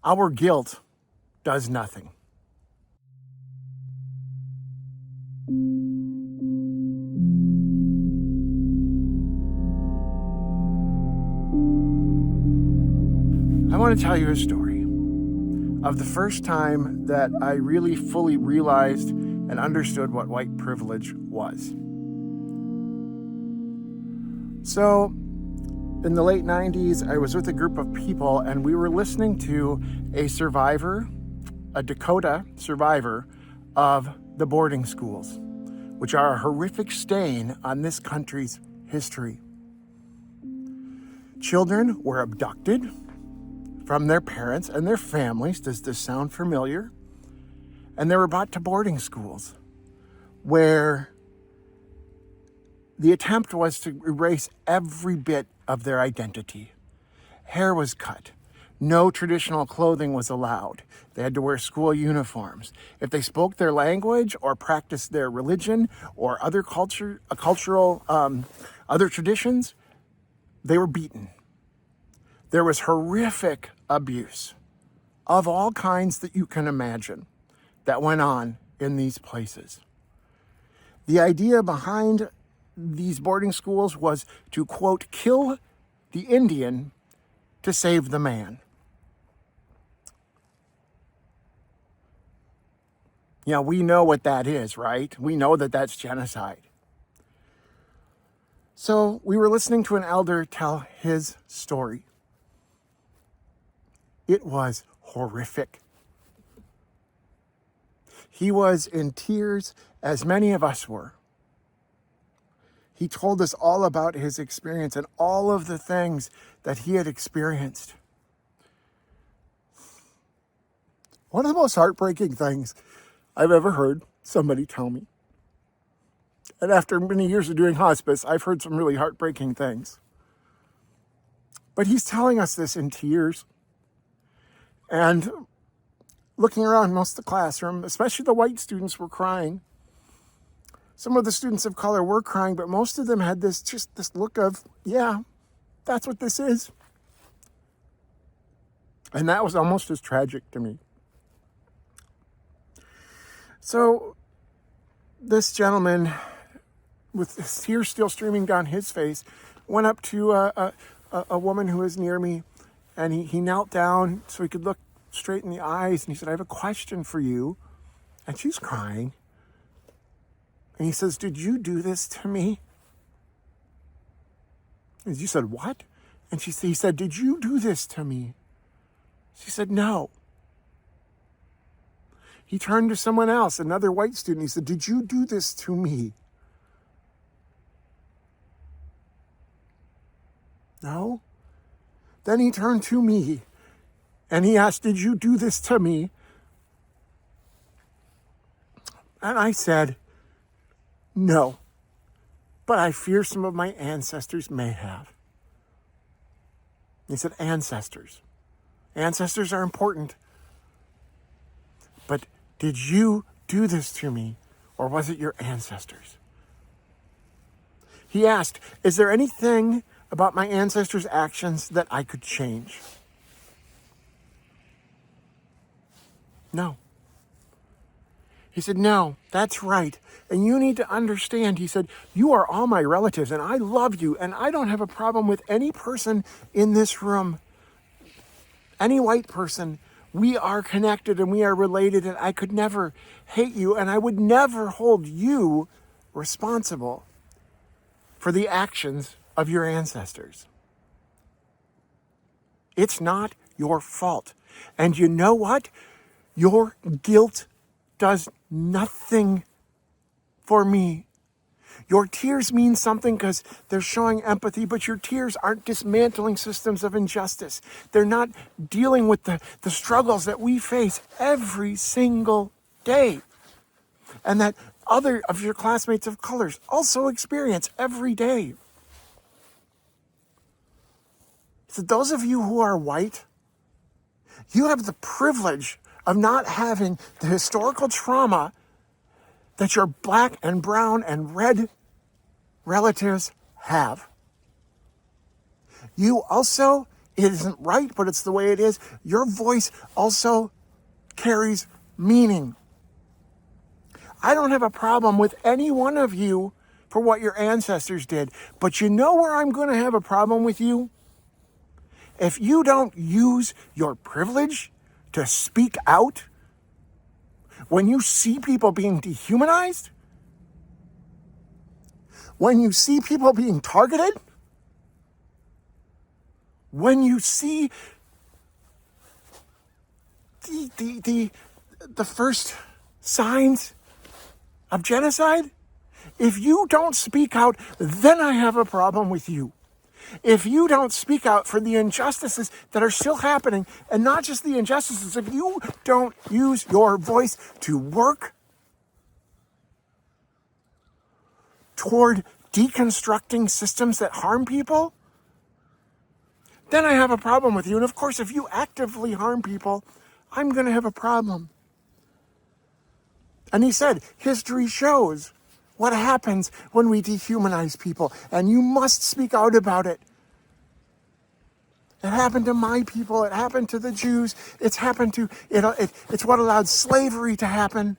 Our guilt does nothing. I want to tell you a story of the first time that I really fully realized and understood what white privilege was. So, in the late 90s, I was with a group of people and we were listening to a survivor, a Dakota survivor of the boarding schools, which are a horrific stain on this country's history. Children were abducted from their parents and their families. Does this sound familiar? And they were brought to boarding schools where the attempt was to erase every bit of their identity. Hair was cut. No traditional clothing was allowed. They had to wear school uniforms. If they spoke their language or practiced their religion or other other traditions, they were beaten. There was horrific abuse of all kinds that you can imagine that went on in these places. The idea behind these boarding schools was to, quote, kill the Indian to save the man. Yeah, we know what that is, right? We know that that's genocide. So we were listening to an elder tell his story. It was horrific. He was in tears, as many of us were. He told us all about his experience and all of the things that he had experienced. One of the most heartbreaking things I've ever heard somebody tell me. And after many years of doing hospice, I've heard some really heartbreaking things. But he's telling us this in tears. And looking around most of the classroom, especially the white students, were crying. Some of the students of color were crying, but most of them had this look of, yeah, that's what this is. And that was almost as tragic to me. So this gentleman, with his tears still streaming down his face, went up to a woman who was near me, and he knelt down so he could look straight in the eyes, and he said, I have a question for you. And she's crying. And he says, did you do this to me? And she said, what? And he said, did you do this to me? She said, no. He turned to someone else, another white student. He said, did you do this to me? No. Then he turned to me and he asked, did you do this to me? And I said, no, but I fear some of my ancestors may have. He said, ancestors. Ancestors are important. But did you do this to me, or was it your ancestors? He asked, is there anything about my ancestors' actions that I could change? No. He said, no, that's right. And you need to understand, he said, you are all my relatives and I love you and I don't have a problem with any person in this room. Any white person. We are connected and we are related and I could never hate you and I would never hold you responsible for the actions of your ancestors. It's not your fault. And you know what? Your guilt does nothing for me. Your tears mean something because they're showing empathy, but your tears aren't dismantling systems of injustice. They're not dealing with the struggles that we face every single day and that other of your classmates of colors also experience every day. So those of you who are white, you have the privilege of not having the historical trauma that your black and brown and red relatives have. You also it isn't right, but it's the way it is. Your voice also carries meaning. I don't have a problem with any one of you for what your ancestors did, but you know where I'm going to have a problem with you? If you don't use your privilege to speak out when you see people being dehumanized, when you see people being targeted, when you see the first signs of genocide, if you don't speak out, then I have a problem with you. If you don't speak out for the injustices that are still happening, and not just the injustices, if you don't use your voice to work toward deconstructing systems that harm people, then I have a problem with you. And of course, if you actively harm people, I'm going to have a problem. And he said, history shows what happens when we dehumanize people, and you must speak out about it. It happened to my people. It happened to the Jews. It's happened to, it's what allowed slavery to happen.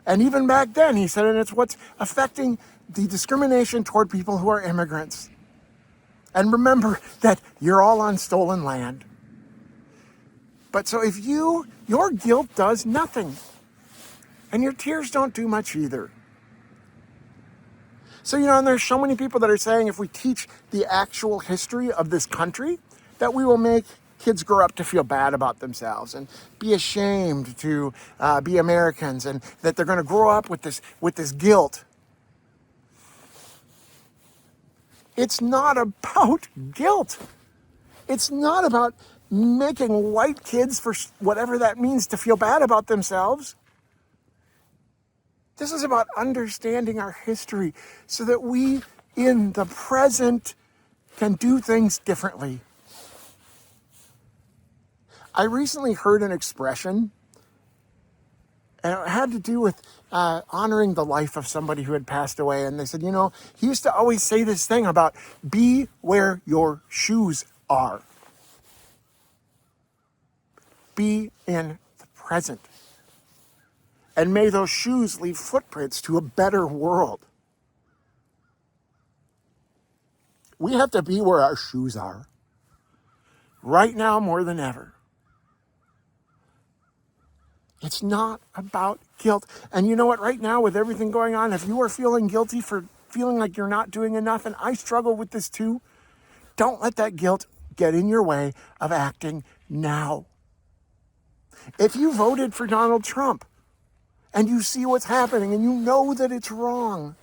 And even back then, he said, and it's what's affecting the discrimination toward people who are immigrants. And remember that you're all on stolen land. But so if your guilt does nothing, and your tears don't do much either. So, and there's so many people that are saying if we teach the actual history of this country, that we will make kids grow up to feel bad about themselves and be ashamed to be Americans, and that they're going to grow up with this guilt. It's not about guilt. It's not about making white kids, for whatever that means, to feel bad about themselves. This is about understanding our history so that we, in the present, can do things differently. I recently heard an expression, and it had to do with honoring the life of somebody who had passed away. And they said, he used to always say this thing about be where your shoes are. Be in the present. And may those shoes leave footprints to a better world. We have to be where our shoes are. Right now, more than ever. It's not about guilt. And you know what? Right now, with everything going on, if you are feeling guilty for feeling like you're not doing enough, and I struggle with this too, don't let that guilt get in your way of acting now. If you voted for Donald Trump, and you see what's happening, and you know that it's wrong.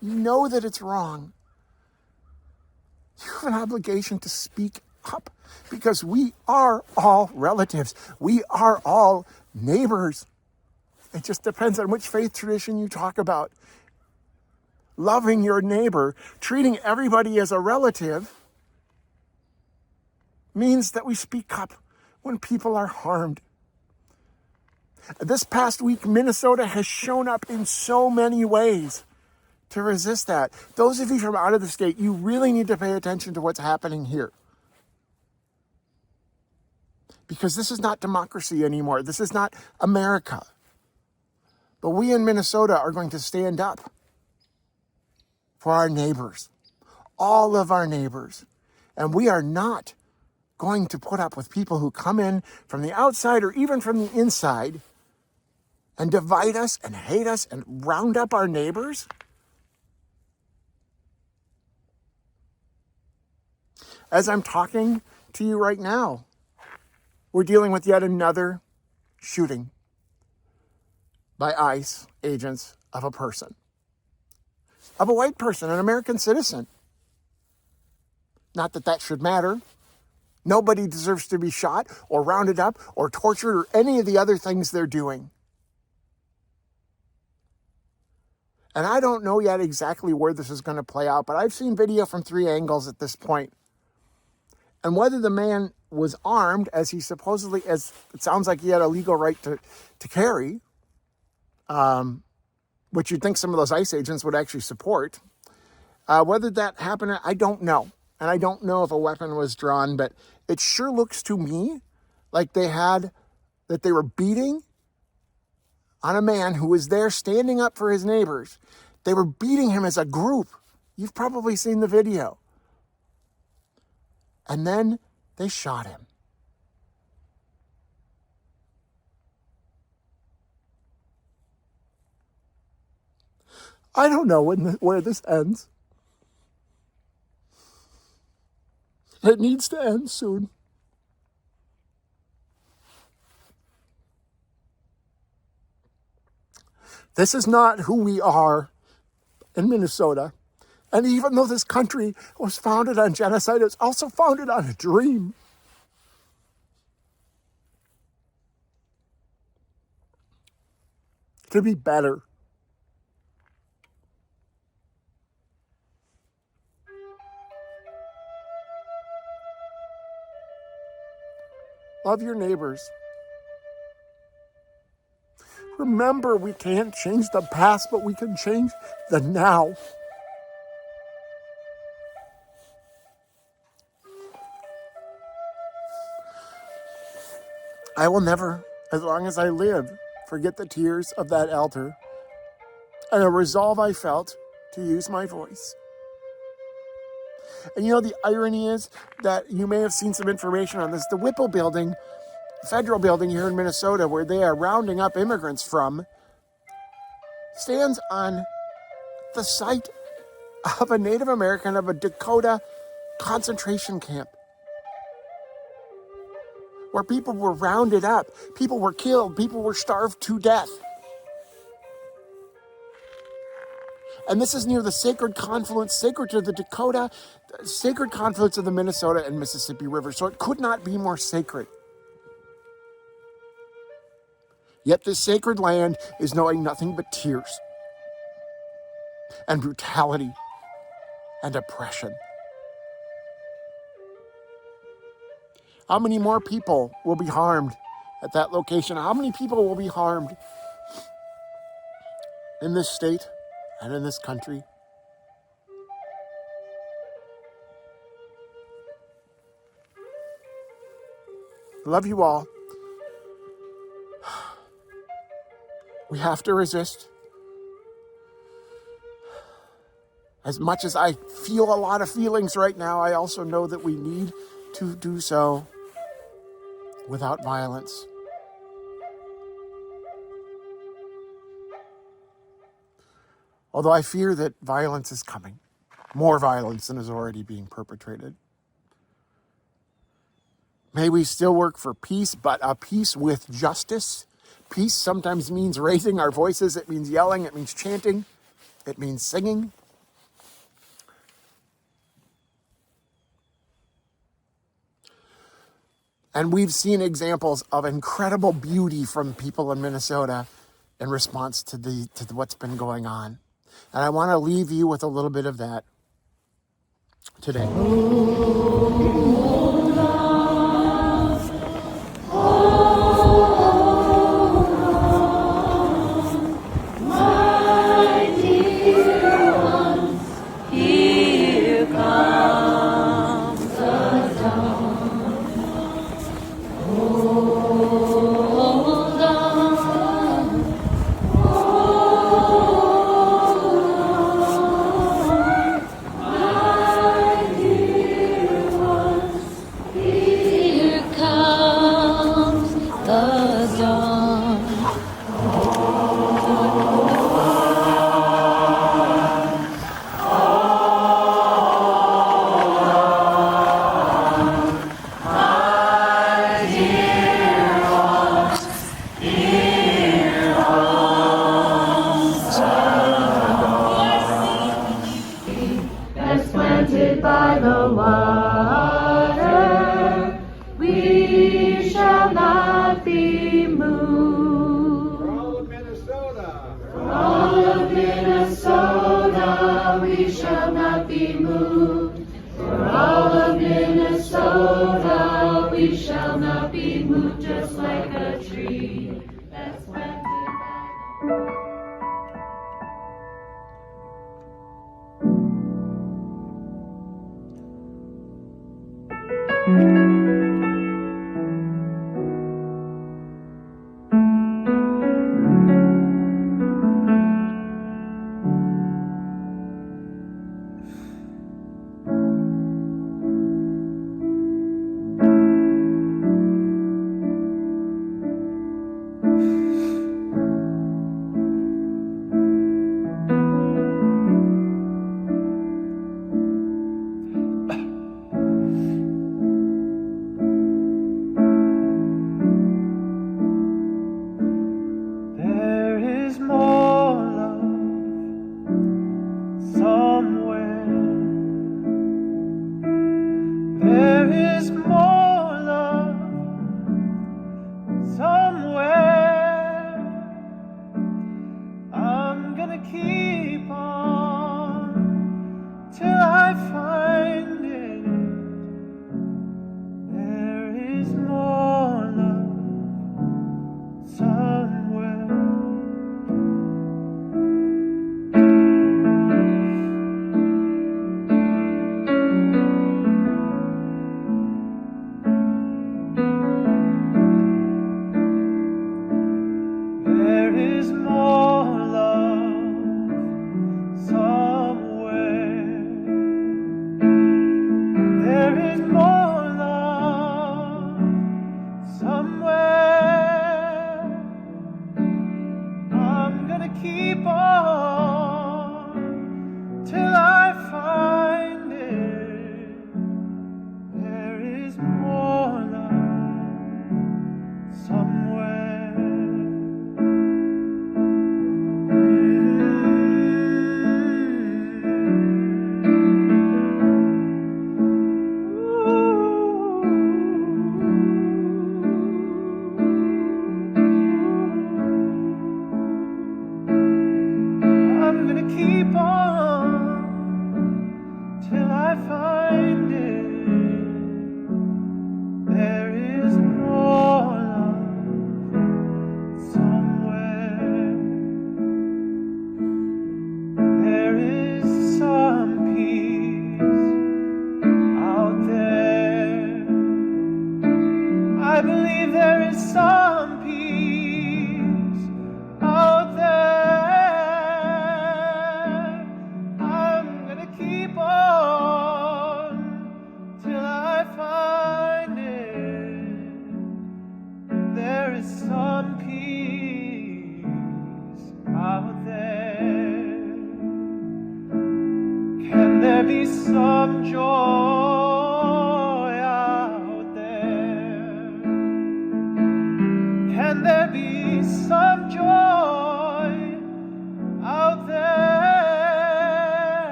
You know that it's wrong. You have an obligation to speak up, because we are all relatives. We are all neighbors. It just depends on which faith tradition you talk about. Loving your neighbor, treating everybody as a relative, means that we speak up when people are harmed. This past week, Minnesota has shown up in so many ways to resist that. Those of you from out of the state, you really need to pay attention to what's happening here. Because this is not democracy anymore. This is not America. But we in Minnesota are going to stand up for our neighbors, all of our neighbors. And we are not going to put up with people who come in from the outside or even from the inside and divide us and hate us and round up our neighbors. As I'm talking to you right now, we're dealing with yet another shooting by ICE agents of a person, of a white person, an American citizen. Not that that should matter. Nobody deserves to be shot or rounded up or tortured or any of the other things they're doing. And I don't know yet exactly where this is going to play out, but I've seen video from 3 angles at this point. And whether the man was armed, as he supposedly, as it sounds like he had a legal right to carry, which you'd think some of those ICE agents would actually support, Whether that happened, I don't know. And I don't know if a weapon was drawn, but it sure looks to me like that they were beating on a man who was there standing up for his neighbors. They were beating him as a group. You've probably seen the video. And then they shot him. I don't know where this ends. It needs to end soon. This is not who we are in Minnesota. And even though this country was founded on genocide, it's also founded on a dream. To be better. Love your neighbors. Remember, we can't change the past, but we can change the now. I will never, as long as I live, forget the tears of that elder and a resolve I felt to use my voice. And the irony is that you may have seen some information on this. The Whipple building, federal building here in Minnesota, where they are rounding up immigrants from, stands on the site of a Native American, of a Dakota concentration camp, where people were rounded up, people were killed, people were starved to death. And this is near the sacred confluence, sacred to the Dakota, sacred confluence of the Minnesota and Mississippi River. So it could not be more sacred. Yet this sacred land is knowing nothing but tears and brutality and oppression. How many more people will be harmed at that location? How many people will be harmed in this state and in this country? I love you all. We have to resist. As much as I feel a lot of feelings right now, I also know that we need to do so without violence. Although I fear that violence is coming, more violence than is already being perpetrated. May we still work for peace, but a peace with justice. Peace sometimes means raising our voices. It means yelling. It means chanting. It means singing. And we've seen examples of incredible beauty from people in Minnesota in response to what's been going on. And I want to leave you with a little bit of that today.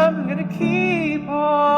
I'm gonna keep on.